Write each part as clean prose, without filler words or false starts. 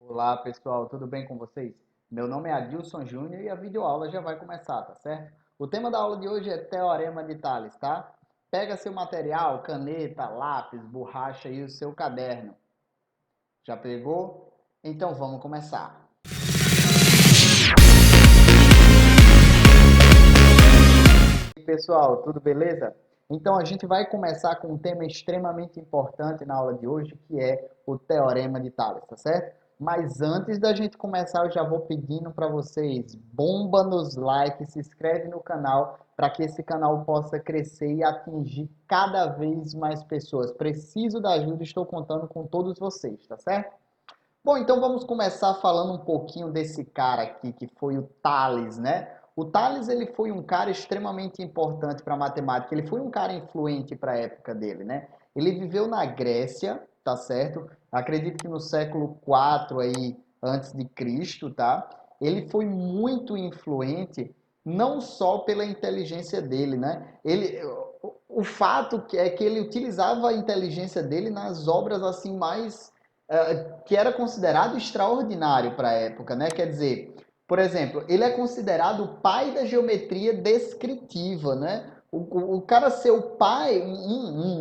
Olá pessoal, tudo bem com vocês? Meu nome é Adilson Júnior e a videoaula já vai começar, tá certo? O tema da aula de hoje é Teorema de Tales, tá? Pega seu material, caneta, lápis, borracha e o seu caderno. Já pegou? Então vamos começar. E aí, pessoal, tudo beleza? Então a gente vai começar com um tema extremamente importante na aula de hoje, que é o Teorema de Tales, tá certo? Mas antes da gente começar, eu já vou pedindo para vocês, bomba nos likes, se inscreve no canal para que esse canal possa crescer e atingir cada vez mais pessoas. Preciso da ajuda, estou contando com todos vocês, tá certo? Bom, então vamos começar falando um pouquinho desse cara aqui, que foi o Tales, né? O Tales, ele foi um cara extremamente importante para a matemática, ele foi um cara influente para a época dele, né? Ele viveu na Grécia, tá certo? Acredito que no século IV aí, antes de Cristo, tá? Ele foi muito influente, não só pela inteligência dele, né? O fato é que ele utilizava a inteligência dele nas obras assim mais que era considerado extraordinário para a época, né? Quer dizer, por exemplo, ele é considerado o pai da geometria descritiva, né? O cara ser o pai,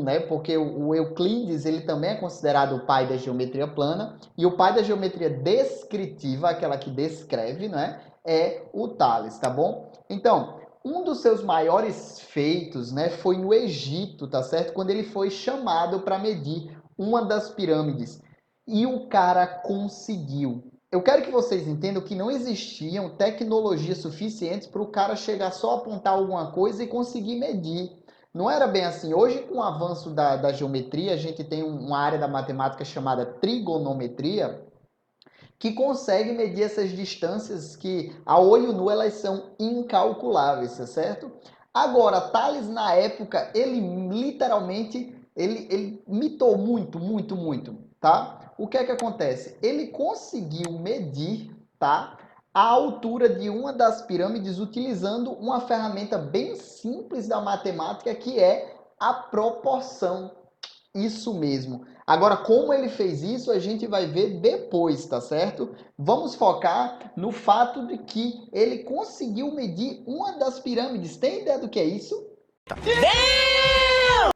né? Porque o Euclides ele também é considerado o pai da geometria plana e o pai da geometria descritiva, aquela que descreve, né? É o Tales, tá bom? Então, um dos seus maiores feitos, né, foi no Egito, tá certo? Quando ele foi chamado para medir uma das pirâmides. E o cara conseguiu. Eu quero que vocês entendam que não existiam tecnologias suficientes para o cara chegar só a apontar alguma coisa e conseguir medir. Não era bem assim. Hoje, com o avanço da geometria, a gente tem uma área da matemática chamada trigonometria, que consegue medir essas distâncias que, a olho nu, elas são incalculáveis, tá certo? Agora, Thales, na época, ele literalmente, ele mitou muito, tá? O que é que acontece? Ele conseguiu medir, tá? A altura de uma das pirâmides utilizando uma ferramenta bem simples da matemática, que é a proporção. Isso mesmo. Agora, como ele fez isso, a gente vai ver depois, tá certo? Vamos focar no fato de que ele conseguiu medir uma das pirâmides. Tem ideia do que é isso?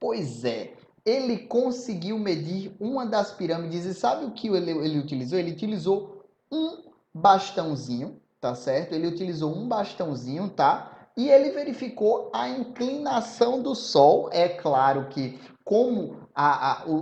Pois é, ele conseguiu medir uma das pirâmides e sabe o que ele utilizou? Ele utilizou um bastãozinho, tá certo? Ele utilizou um bastãozinho, tá? E ele verificou a inclinação do Sol. É claro que como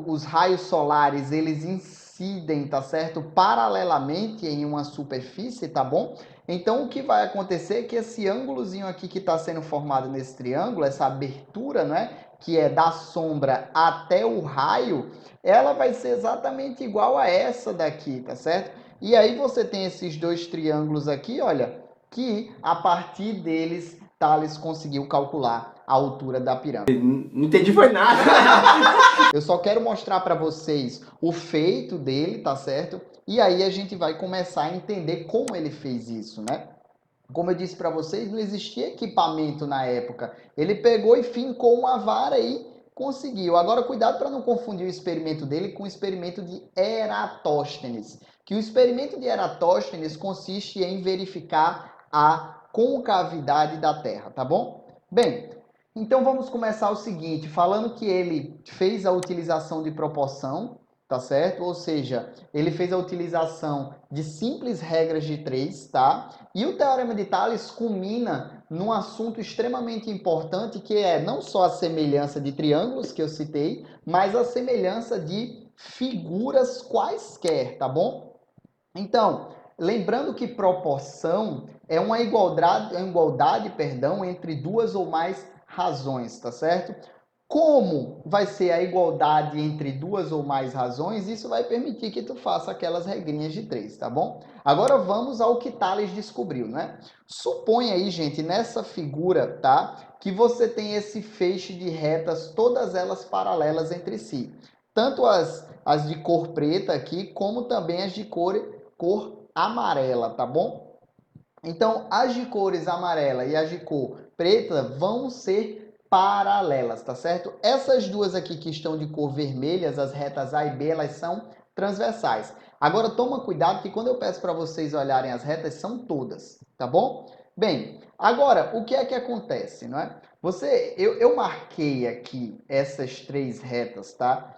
os raios solares eles incidem, tá certo? Paralelamente em uma superfície, tá bom? Então o que vai acontecer é que esse ângulozinho aqui que está sendo formado nesse triângulo, essa abertura, né? Que é da sombra até o raio, ela vai ser exatamente igual a essa daqui, tá certo? E aí você tem esses dois triângulos aqui, olha, que a partir deles Thales conseguiu calcular a altura da pirâmide. Não entendi foi nada. Eu só quero mostrar para vocês o feito dele, tá certo? E aí a gente vai começar a entender como ele fez isso, né? Como eu disse para vocês, não existia equipamento na época. Ele pegou e fincou uma vara e conseguiu. Agora, cuidado para não confundir o experimento dele com o experimento de Eratóstenes. Que o experimento de Eratóstenes consiste em verificar a concavidade da Terra, tá bom? Bem, então vamos começar o seguinte, falando que ele fez a utilização de proporção, tá certo? Ou seja, ele fez a utilização de simples regras de três, tá? E o Teorema de Tales culmina num assunto extremamente importante, que é não só a semelhança de triângulos, que eu citei, mas a semelhança de figuras quaisquer, tá bom? Então, lembrando que proporção é uma igualdade, perdão, entre duas ou mais razões, tá certo? Como vai ser a igualdade entre duas ou mais razões, isso vai permitir que tu faça aquelas regrinhas de três, tá bom? Agora vamos ao que Tales descobriu, né? Supõe aí, gente, nessa figura, tá? Que você tem esse feixe de retas, todas elas paralelas entre si. Tanto as de cor preta aqui, como também as de cor amarela, tá bom? Então, as de cores amarela e as de cor preta vão ser paralelas, tá certo? Essas duas aqui que estão de cor vermelha, as retas A e B, elas são transversais. Agora toma cuidado que quando eu peço para vocês olharem as retas, são todas, tá bom? Bem, agora, o que é que acontece, não é? Eu marquei aqui essas três retas, tá?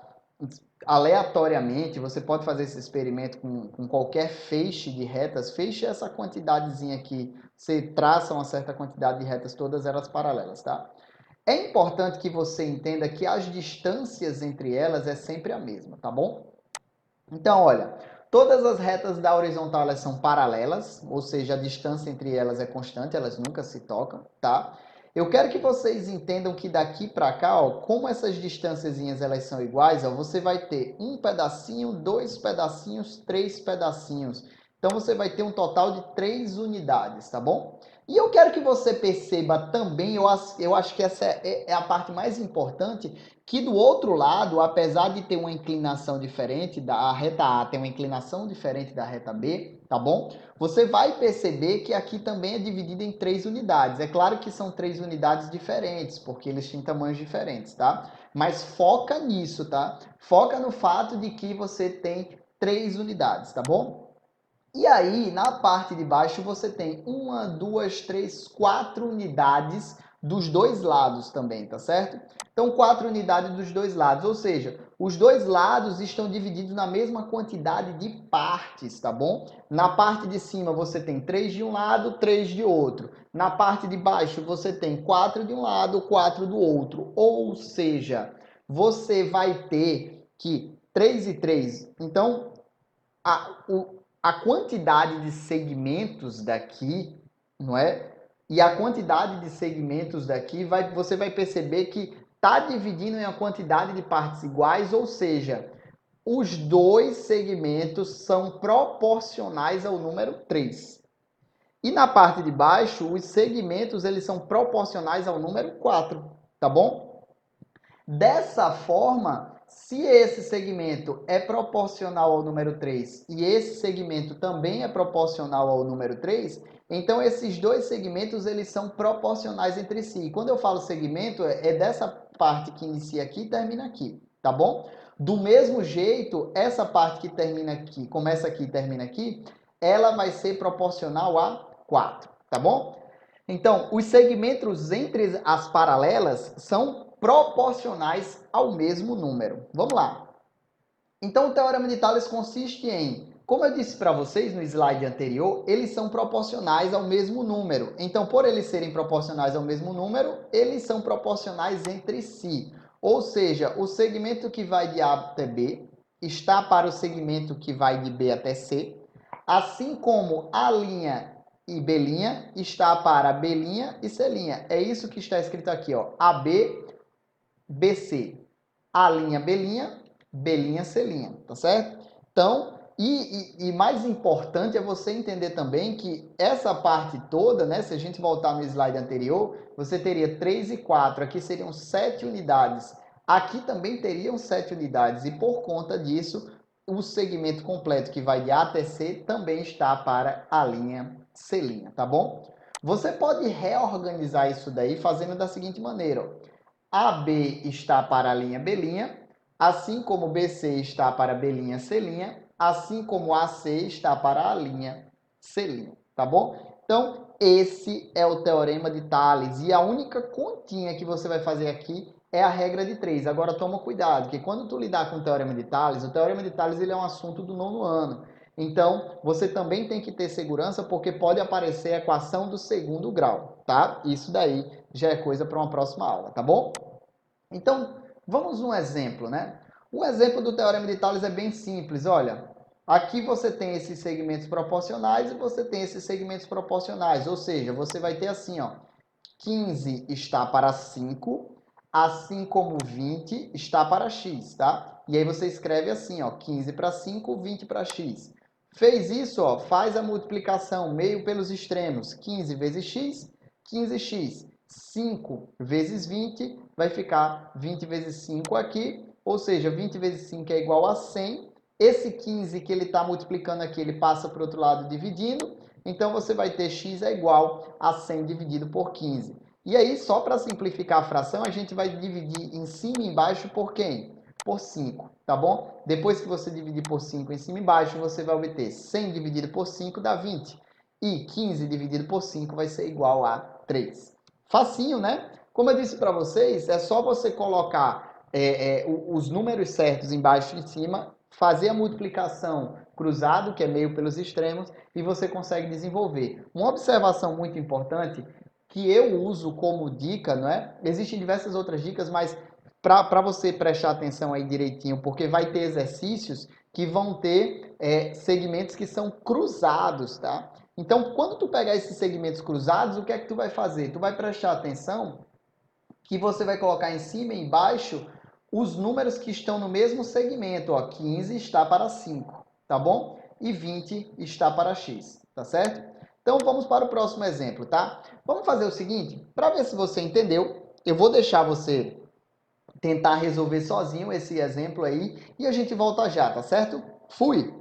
Aleatoriamente, você pode fazer esse experimento com qualquer feixe de retas. Feixe é essa quantidadezinha aqui, você traça uma certa quantidade de retas, todas elas paralelas, tá? É importante que você entenda que as distâncias entre elas é sempre a mesma, tá bom? Então, olha, todas as retas da horizontal elas são paralelas, ou seja, a distância entre elas é constante, elas nunca se tocam, tá? Eu quero que vocês entendam que daqui para cá, ó, como essas distânciazinhas elas são iguais, ó, você vai ter um pedacinho, dois pedacinhos, três pedacinhos. Então você vai ter um total de 3 unidades, tá bom? E eu quero que você perceba também, eu acho que essa é a parte mais importante, que do outro lado, apesar de ter uma inclinação diferente, a reta A tem uma inclinação diferente da reta B, tá bom? Você vai perceber que aqui também é dividido em 3 unidades. É claro que são 3 unidades diferentes, porque eles têm tamanhos diferentes, tá? Mas foca nisso, tá? Foca no fato de que você tem 3 unidades, tá bom? E aí, na parte de baixo, você tem 1, 2, 3, 4 unidades dos dois lados também, tá certo? Então, 4 unidades dos dois lados, ou seja, os dois lados estão divididos na mesma quantidade de partes, tá bom? Na parte de cima, você tem 3 de um lado, 3 de outro. Na parte de baixo, você tem 4 de um lado, 4 do outro. Ou seja, você vai ter que 3 e 3. Então, a quantidade de segmentos daqui, não é? E a quantidade de segmentos daqui, você vai perceber que está dividindo em uma quantidade de partes iguais, ou seja, os dois segmentos são proporcionais ao número 3. E na parte de baixo, os segmentos eles são proporcionais ao número 4, tá bom? Dessa forma, se esse segmento é proporcional ao número 3 e esse segmento também é proporcional ao número 3, então esses dois segmentos eles são proporcionais entre si. E quando eu falo segmento, é dessa parte que inicia aqui e termina aqui, tá bom? Do mesmo jeito, essa parte que termina aqui, começa aqui e termina aqui, ela vai ser proporcional a 4, tá bom? Então, os segmentos entre as paralelas são proporcionais ao mesmo número. Vamos lá. Então, o Teorema de Tales consiste em, como eu disse para vocês no slide anterior, eles são proporcionais ao mesmo número. Então, por eles serem proporcionais ao mesmo número, eles são proporcionais entre si. Ou seja, o segmento que vai de A até B está para o segmento que vai de B até C, assim como a linha e B' está para B' e C'. É isso que está escrito aqui, ó. AB, BC. A linha B', C', tá certo? Então, e mais importante é você entender também que essa parte toda, né? Se a gente voltar no slide anterior, você teria 3 e 4. Aqui seriam 7 unidades. Aqui também teriam 7 unidades. E por conta disso, o segmento completo que vai de A até C também está para a linha C', tá bom? Você pode reorganizar isso daí fazendo da seguinte maneira, ó. AB está para a linha B', assim como BC está para B', C', assim como AC está para a linha C', tá bom? Então, esse é o Teorema de Tales e a única continha que você vai fazer aqui é a regra de 3. Agora, toma cuidado, porque quando tu lidar com o Teorema de Tales, o Teorema de Tales ele é um assunto do 9º ano. Então, você também tem que ter segurança porque pode aparecer a equação do 2º grau, tá? Isso daí já é coisa para uma próxima aula, tá bom? Então, vamos um exemplo, né? O exemplo do Teorema de Tales é bem simples. Olha, aqui você tem esses segmentos proporcionais e você tem esses segmentos proporcionais. Ou seja, você vai ter assim, ó, 15 está para 5, assim como 20 está para x, tá? E aí você escreve assim, ó, 15 para 5, 20 para x. Fez isso, ó, faz a multiplicação meio pelos extremos. 15 vezes x, 15x. 5 vezes 20 vai ficar 20 vezes 5 aqui, ou seja, 20 vezes 5 é igual a 100. Esse 15 que ele está multiplicando aqui, ele passa para o outro lado dividindo. Então, você vai ter x é igual a 100 dividido por 15. E aí, só para simplificar a fração, a gente vai dividir em cima e embaixo por quem? por 5, tá bom? Depois que você dividir por 5 em cima e embaixo, você vai obter 100 dividido por 5 dá 20. E 15 dividido por 5 vai ser igual a 3. Facinho, né? Como eu disse para vocês, é só você colocar os números certos embaixo e em cima, fazer a multiplicação cruzado, que é meio pelos extremos, e você consegue desenvolver. Uma observação muito importante que eu uso como dica, não é? Existem diversas outras dicas, mas para você prestar atenção aí direitinho, porque vai ter exercícios que vão ter segmentos que são cruzados, tá? Então, quando tu pegar esses segmentos cruzados, o que é que tu vai fazer? Tu vai prestar atenção que você vai colocar em cima e embaixo os números que estão no mesmo segmento. Ó, 15 está para 5, tá bom? E 20 está para x, tá certo? Então, vamos para o próximo exemplo, tá? Vamos fazer o seguinte, para ver se você entendeu, eu vou deixar você tentar resolver sozinho esse exemplo aí e a gente volta já, tá certo? Fui!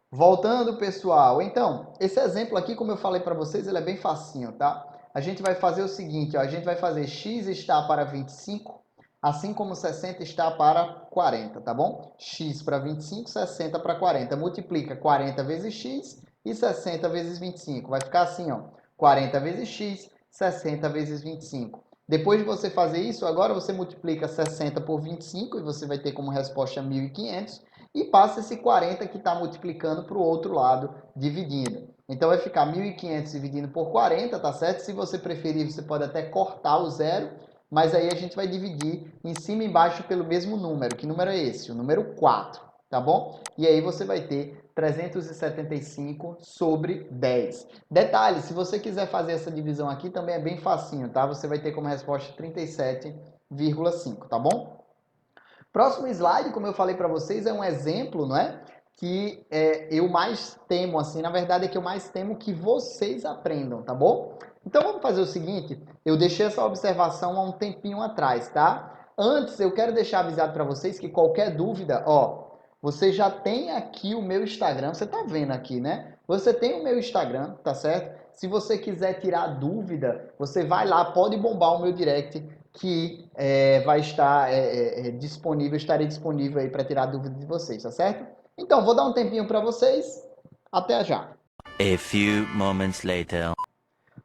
Voltando, pessoal. Então, esse exemplo aqui, como eu falei para vocês, ele é bem facinho, tá? A gente vai fazer o seguinte, ó, a gente vai fazer x está para 25, assim como 60 está para 40, tá bom? X para 25, 60 para 40. Multiplica 40 vezes x e 60 vezes 25. Vai ficar assim, ó, 40 vezes x, 60 vezes 25. Depois de você fazer isso, agora você multiplica 60 por 25 e você vai ter como resposta 1.500 e passa esse 40 que está multiplicando para o outro lado, dividindo. Então vai ficar 1.500 dividindo por 40, tá certo? Se você preferir, você pode até cortar o zero, mas aí a gente vai dividir em cima e embaixo pelo mesmo número. Que número é esse? O número 4, tá bom? E aí você vai ter 375 sobre 10. Detalhe, se você quiser fazer essa divisão aqui, também é bem facinho, tá? Você vai ter como resposta 37,5, tá bom? Próximo slide, como eu falei para vocês, é um exemplo, não é? Que eu mais temo, assim, na verdade é que eu mais temo que vocês aprendam, tá bom? Então vamos fazer o seguinte, eu deixei essa observação há um tempinho atrás, tá? Antes, eu quero deixar avisado para vocês que qualquer dúvida, ó, você já tem aqui o meu Instagram, você tá vendo aqui, né? Você tem o meu Instagram, tá certo? Se você quiser tirar dúvida, você vai lá, pode bombar o meu direct, que vai estar disponível, estarei disponível aí para tirar dúvida de vocês, tá certo? Então, vou dar um tempinho para vocês. Até já. A few moments later.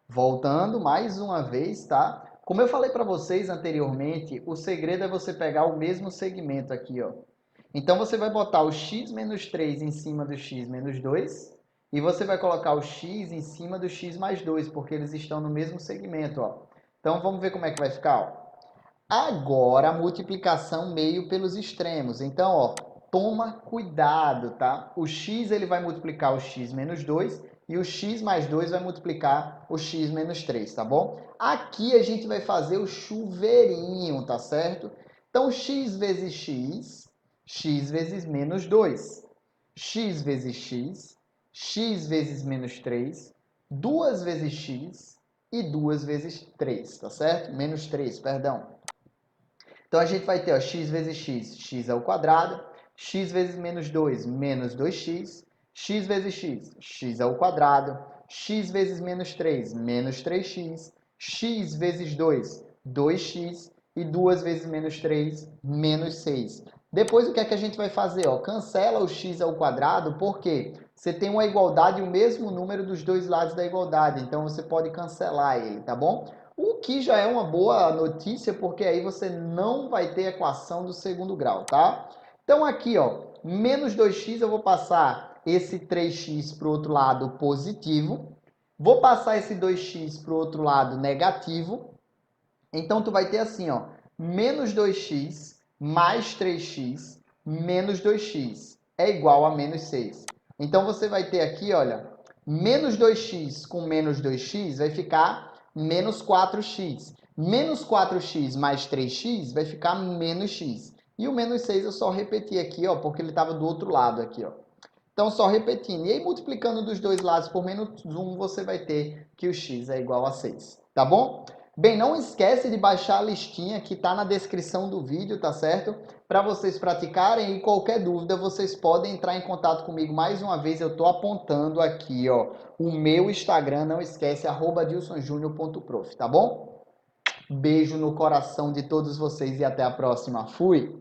Voltando mais uma vez, tá? Como eu falei para vocês anteriormente, o segredo é você pegar o mesmo segmento aqui, ó. Então, você vai botar o x menos 3 em cima do x menos 2 e você vai colocar o x em cima do x mais 2, porque eles estão no mesmo segmento, ó. Então, vamos ver como é que vai ficar, ó. Agora, a multiplicação meio pelos extremos. Então, ó, toma cuidado, tá? O x ele vai multiplicar o x menos 2 e o x mais 2 vai multiplicar o x menos 3, tá bom? Aqui a gente vai fazer o chuveirinho, tá certo? Então, x vezes x, x vezes menos 2. X vezes x, x vezes menos 3, 2 vezes x e 2 vezes 3, tá certo? Menos 3, perdão. Então, a gente vai ter ó, x vezes x, x ao quadrado, x vezes menos 2, menos 2x, x vezes x, x ao quadrado, x vezes menos 3, menos 3x, x vezes 2, 2x, e 2 vezes menos 3, menos 6. Depois, o que é que a gente vai fazer? Ó, cancela o x ao quadrado, porque você tem uma igualdade e o mesmo número dos dois lados da igualdade, então você pode cancelar ele, tá bom? O que já é uma boa notícia, porque aí você não vai ter equação do segundo grau, tá? Então aqui, ó, menos 2x, eu vou passar esse 3x para o outro lado positivo. Vou passar esse 2x para o outro lado negativo. Então, tu vai ter assim, ó, menos 2x mais 3x menos 2x é igual a menos 6. Então, você vai ter aqui, olha, menos 2x com menos 2x vai ficar menos 4x. Menos 4x mais 3x vai ficar menos x. E o menos 6 eu só repeti aqui, ó, porque ele estava do outro lado aqui, ó. Então, só repetindo. E aí, multiplicando dos dois lados por menos 1, você vai ter que o x é igual a 6. Tá bom? Bem, não esquece de baixar a listinha que está na descrição do vídeo, tá certo? Para vocês praticarem e qualquer dúvida vocês podem entrar em contato comigo mais uma vez. Eu estou apontando aqui, ó, o meu Instagram, não esquece, @dilsonjunior.prof, tá bom? Beijo no coração de todos vocês e até a próxima. Fui!